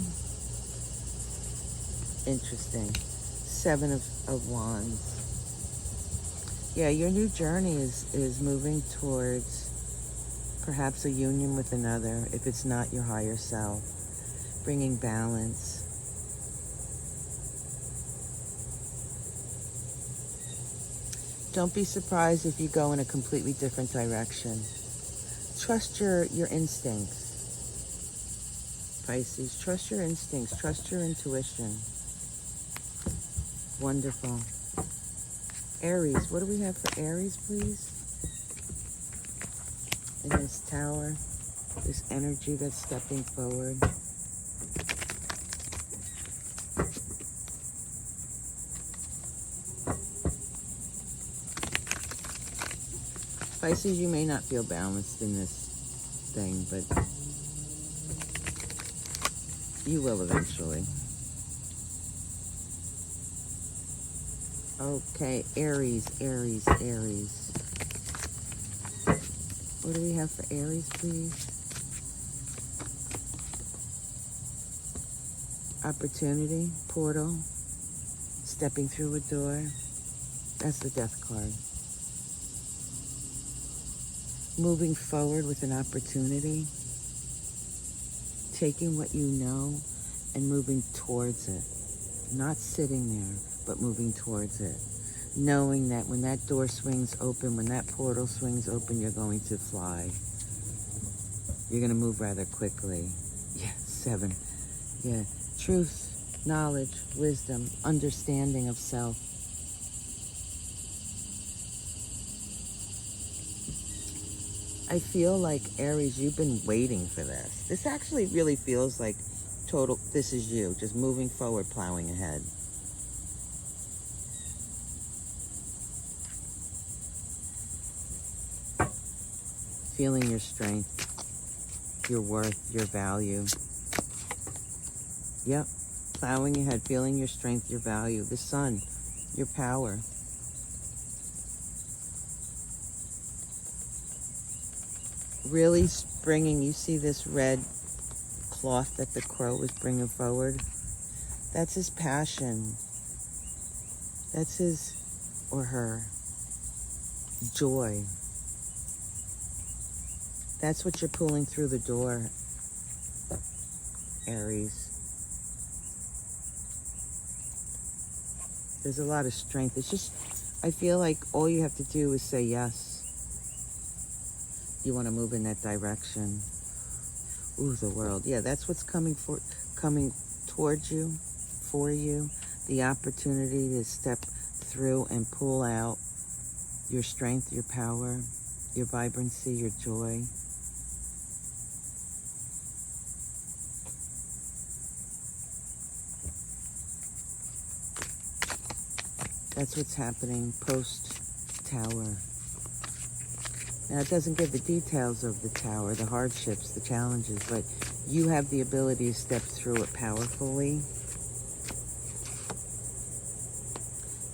Interesting. Seven of Wands. Yeah, your new journey is moving towards perhaps a union with another, if it's not your higher self, bringing balance. Don't be surprised if you go in a completely different direction. Trust your instincts, Pisces. Trust your instincts. Trust your intuition. Wonderful. Aries, what do we have for Aries, please? In this Tower, this energy that's stepping forward. Pisces, you may not feel balanced in this thing, but you will eventually. Okay, Aries. What do we have for Aries, please? Opportunity, portal, stepping through a door. That's the Death card. Moving forward with an opportunity, taking what you know and moving towards it. Not sitting there, but moving towards it. Knowing that when that door swings open, when that portal swings open, you're going to fly. You're going to move rather quickly. Yeah, 7. Yeah, truth, knowledge, wisdom, understanding of self. I feel like, Aries, you've been waiting for this. This actually really feels like total, this is you, just moving forward, plowing ahead. Feeling your strength, your worth, your value. Yep, plowing ahead, feeling your strength, your value, the sun, your power. Really bringing, you see this red cloth that the crow was bringing forward? That's his passion. That's his or her joy. That's what you're pulling through the door, Aries. There's a lot of strength. It's just, I feel like all you have to do is say yes. You want to move in that direction. Ooh, the world. Yeah, that's what's coming towards you for you the opportunity to step through and pull out your strength, your power, your vibrancy, your joy. That's what's happening post-Tower. Now, it doesn't give the details of the Tower, the hardships, the challenges, but you have the ability to step through it powerfully.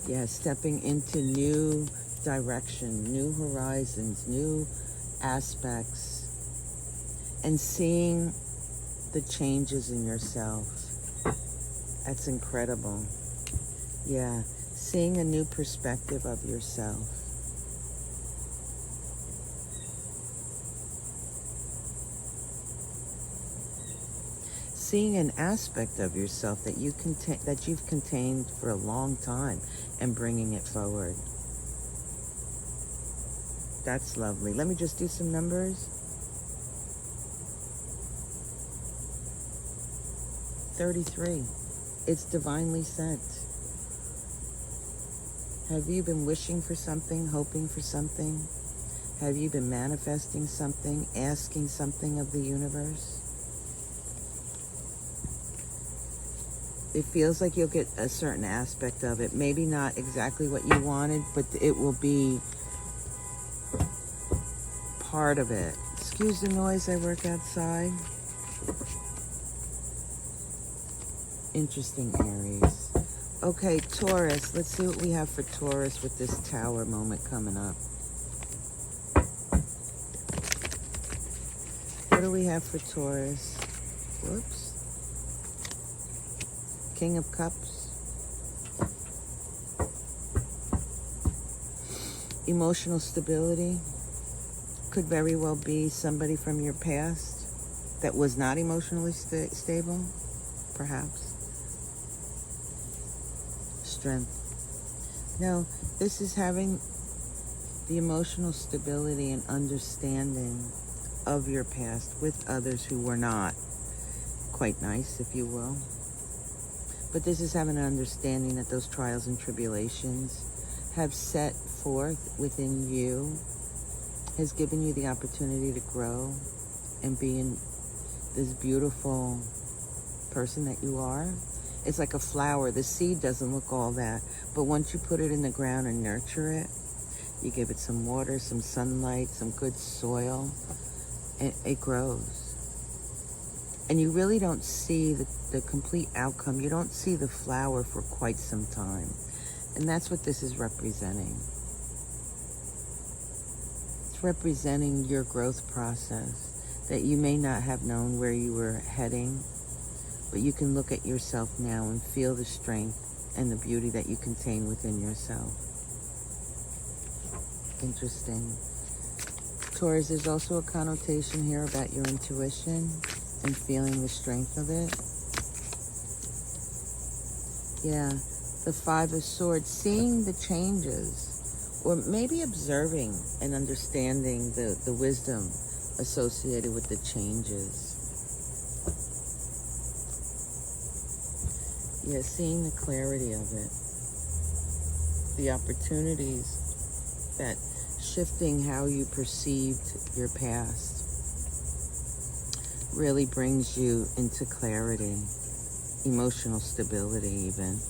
Yeah, stepping into new direction, new horizons, new aspects, and seeing the changes in yourself. That's incredible. Yeah, seeing a new perspective of yourself. Seeing an aspect of yourself that you've contained for a long time and bringing it forward. That's lovely. Let me just do some numbers. 33. It's divinely sent. Have you been wishing for something, hoping for something? Have you been manifesting something, asking something of the universe? It feels like you'll get a certain aspect of it. Maybe not exactly what you wanted, but it will be part of it. Excuse the noise, I work outside. Interesting, Aries. Okay, Taurus. Let's see what we have for Taurus with this Tower moment coming up. What do we have for Taurus? Whoops. King of Cups. Emotional stability. Could very well be somebody from your past that was not emotionally stable, perhaps. Strength. No, this is having the emotional stability and understanding of your past with others who were not quite nice, if you will. But this is having an understanding that those trials and tribulations have set forth within you, has given you the opportunity to grow and be in this beautiful person that you are. It's like a flower. The seed doesn't look all that, but once you put it in the ground and nurture it, you give it some water, some sunlight, some good soil, and it grows. And you really don't see the complete outcome. You don't see the flower for quite some time. And that's what this is representing. It's representing your growth process, that you may not have known where you were heading, but you can look at yourself now and feel the strength and the beauty that you contain within yourself. Interesting. Taurus, there's also a connotation here about your intuition and feeling the strength of it. Yeah, the Five of Swords, seeing the changes, or maybe observing and understanding the wisdom associated with the changes. Yeah, seeing the clarity of it, the opportunities, that shifting how you perceived your past really brings you into clarity, emotional stability even.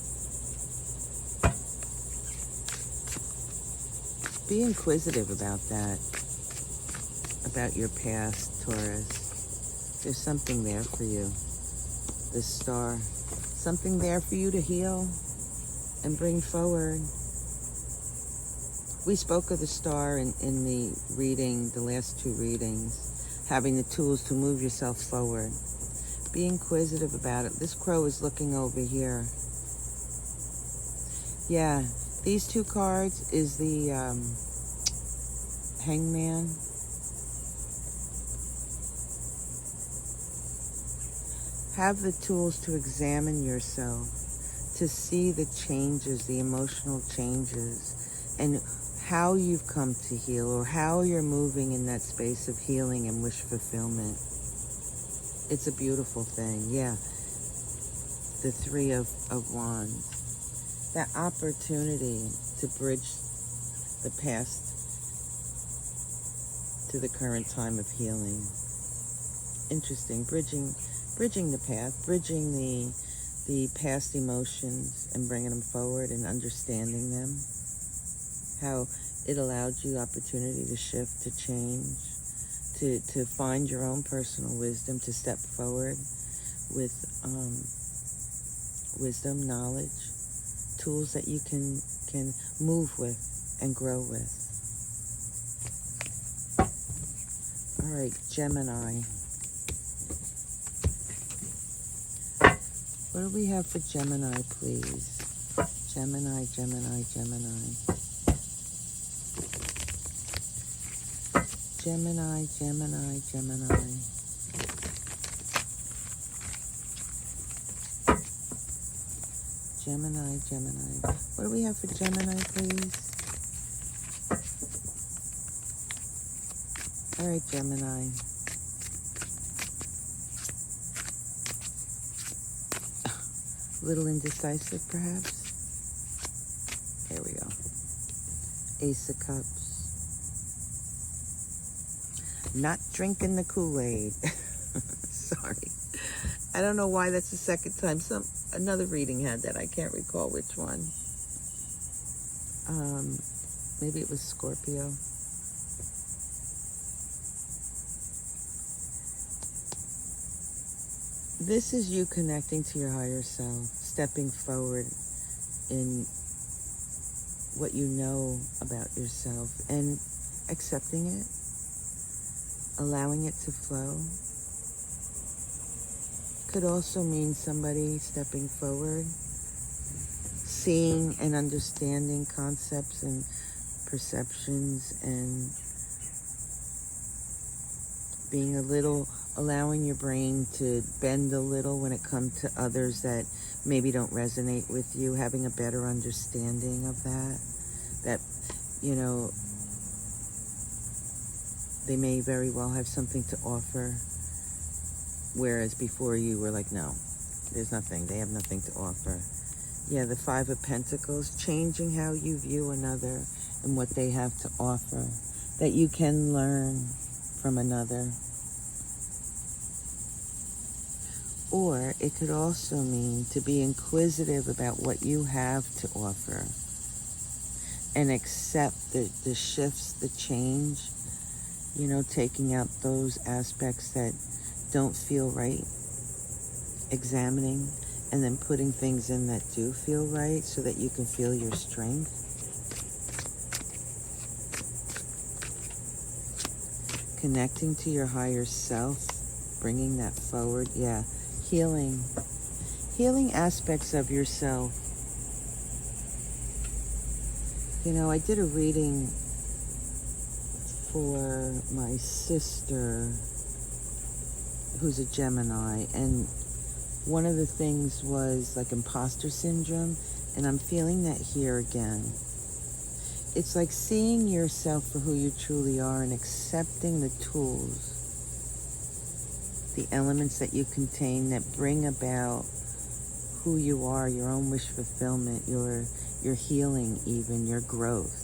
Be inquisitive about that, about your past, Taurus. There's something there for you, this star. Something there for you to heal and bring forward. We spoke of the star in the reading, the last two readings, having the tools to move yourself forward. Be inquisitive about it. This crow is looking over here. Yeah, these two cards is the Hangman. Have the tools to examine yourself, to see the changes, the emotional changes, and how you've come to heal, or how you're moving in that space of healing and wish fulfillment. It's a beautiful thing, yeah. the Three of Wands. That opportunity to bridge the past to the current time of healing. Interesting. Bridging the path, bridging the past emotions and bringing them forward and understanding them. How it allowed you opportunity to shift, to change, to find your own personal wisdom, to step forward with wisdom, knowledge, tools that you can move with and grow with. All right, Gemini. What do we have for Gemini, please? Gemini, Gemini, Gemini. Gemini, Gemini, Gemini. Gemini, Gemini. What do we have for Gemini, please? All right, Gemini. A little indecisive, perhaps? There we go. Ace of Cups. Not drinking the Kool-Aid. Sorry. I don't know why that's the second time. Another reading had that. I can't recall which one. Maybe it was Scorpio. This is you connecting to your higher self, stepping forward in what you know about yourself and accepting it, allowing it to flow. Could also mean somebody stepping forward, seeing and understanding concepts and perceptions and being allowing your brain to bend a little when it comes to others that maybe don't resonate with you, having a better understanding of that, they may very well have something to offer, whereas before you were like, no, there's nothing, they have nothing to offer. Yeah, the Five of Pentacles, changing how you view another and what they have to offer, that you can learn from another. Or it could also mean to be inquisitive about what you have to offer and accept the shifts, the change, taking out those aspects that don't feel right, examining, and then putting things in that do feel right so that you can feel your strength. Connecting to your higher self, bringing that forward, yeah. Healing aspects of yourself. I did a reading for my sister who's a Gemini, and one of the things was like imposter syndrome, and I'm feeling that here again. It's like seeing yourself for who you truly are and accepting the tools, the elements that you contain that bring about who you are, your own wish fulfillment, your healing even, your growth.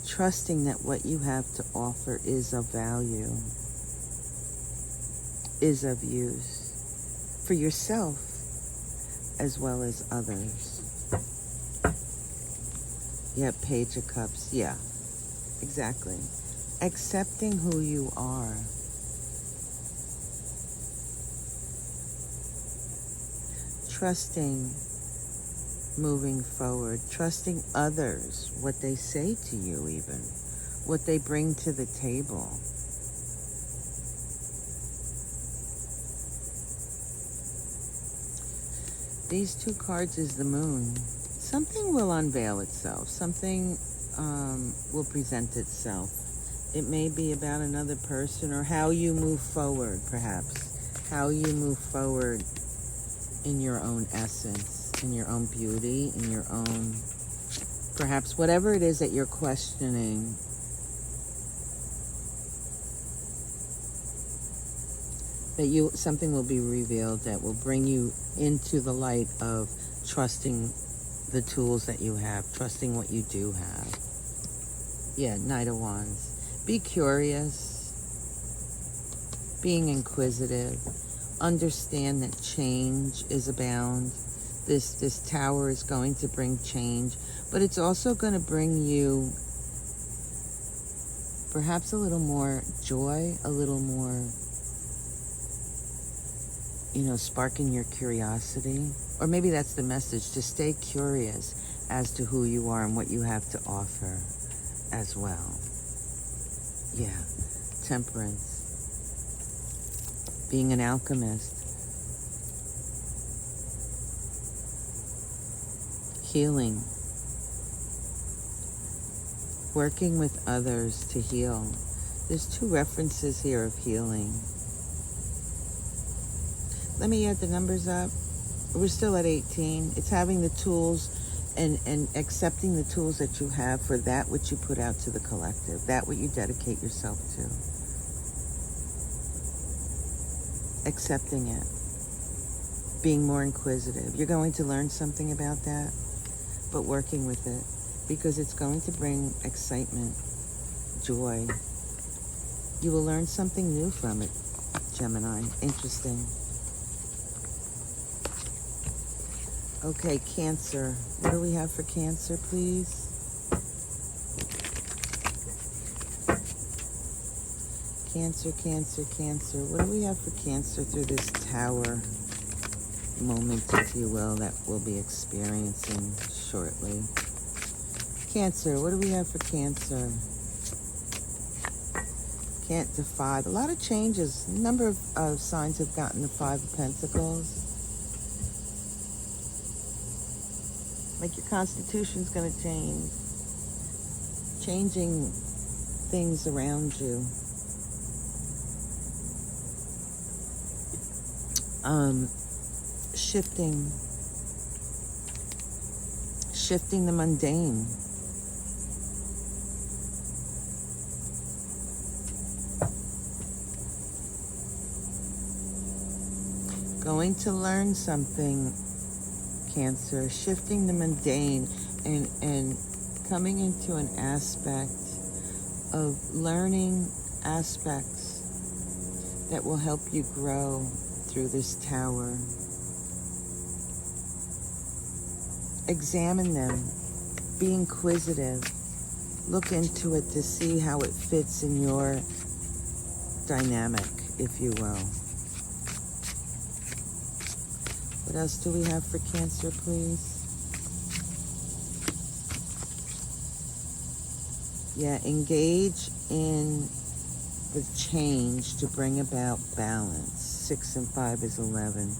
Trusting that what you have to offer is of value, is of use for yourself as well as others. Yeah, Page of Cups, yeah, exactly. Accepting who you are. Trusting moving forward, trusting others, what they say to you even, what they bring to the table. These two cards is the Moon. Something will unveil itself. Something will present itself. It may be about another person or how you move forward, perhaps. How you move forward in your own essence, in your own beauty, in your own, perhaps whatever it is that you're questioning. that something will be revealed that will bring you into the light of trusting the tools that you have, trusting what you do have. Yeah, Knight of Wands. Be curious, being inquisitive, understand that change is abound. This tower is going to bring change, but it's also going to bring you perhaps a little more joy, a little more, sparking your curiosity. Or maybe that's the message, to stay curious as to who you are and what you have to offer as well. Yeah, Temperance. Being an alchemist. Healing. Working with others to heal. There's 2 references here of healing. Let me add the numbers up. We're still at 18. It's having the tools and accepting the tools that you have for that which you put out to the collective, that what you dedicate yourself to. Accepting it. Being more inquisitive. You're going to learn something about that, but working with it, because it's going to bring excitement, joy. You will learn something new from it, Gemini. Interesting. Okay, Cancer. What do we have for Cancer, please? Cancer, Cancer, Cancer. What do we have for Cancer through this Tower moment, if you will, that we'll be experiencing shortly? Cancer, what do we have for Cancer? To 5. A lot of changes. A number of signs have gotten the 5 of Pentacles. Like your constitution's going to change. Changing things around you. Shifting the mundane. Going to learn something, Cancer. Shifting the mundane and coming into an aspect of learning aspects that will help you grow through this Tower. Examine them. Be inquisitive. Look into it to see how it fits in your dynamic, if you will. What else do we have for Cancer, please? Yeah, engage in the change to bring about balance. 6 and 5 is 11.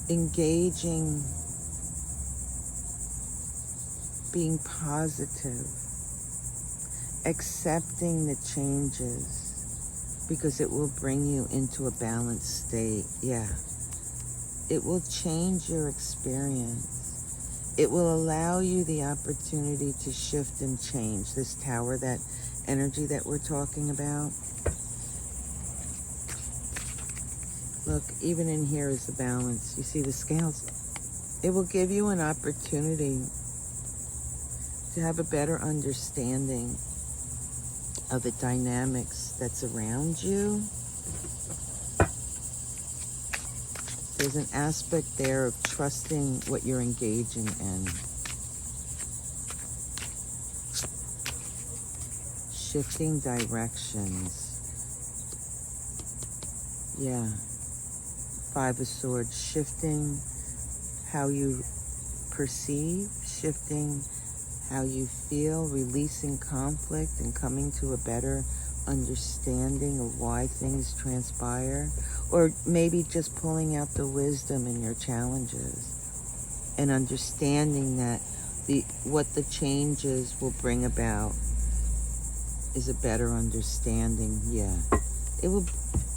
Engaging, being positive, accepting the changes, because it will bring you into a balanced state. Yeah. It will change your experience. It will allow you the opportunity to shift and change. This Tower, that energy that we're talking about. Look, even in here is the balance. You see the scales? It will give you an opportunity to have a better understanding of the dynamics that's around you. There's an aspect there of trusting what you're engaging in. Shifting directions. Yeah. 5 of Swords. Shifting how you perceive, shifting how you feel, releasing conflict and coming to a better understanding of why things transpire, or maybe just pulling out the wisdom in your challenges and understanding that what the changes will bring about is a better understanding. Yeah, it will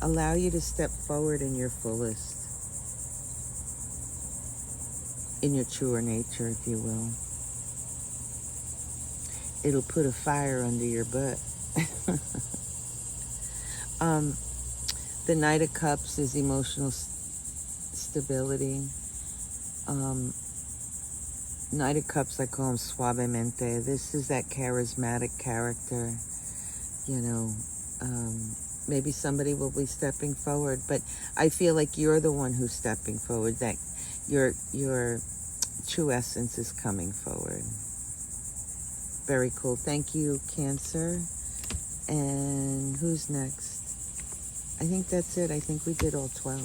allow you to step forward in your fullest, in your truer nature, if you will. It'll put a fire under your butt. The Knight of Cups is emotional stability. Knight of Cups, I call him suavemente. This is that charismatic character, you know. Maybe somebody will be stepping forward, but I feel like you're the one who's stepping forward, that your true essence is coming forward. Very cool. Thank you, Cancer. And who's next? I think that's it. I think we did all 12.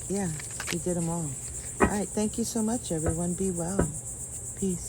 Yeah, we did them all. All right. Thank you so much, everyone. Be well. Peace.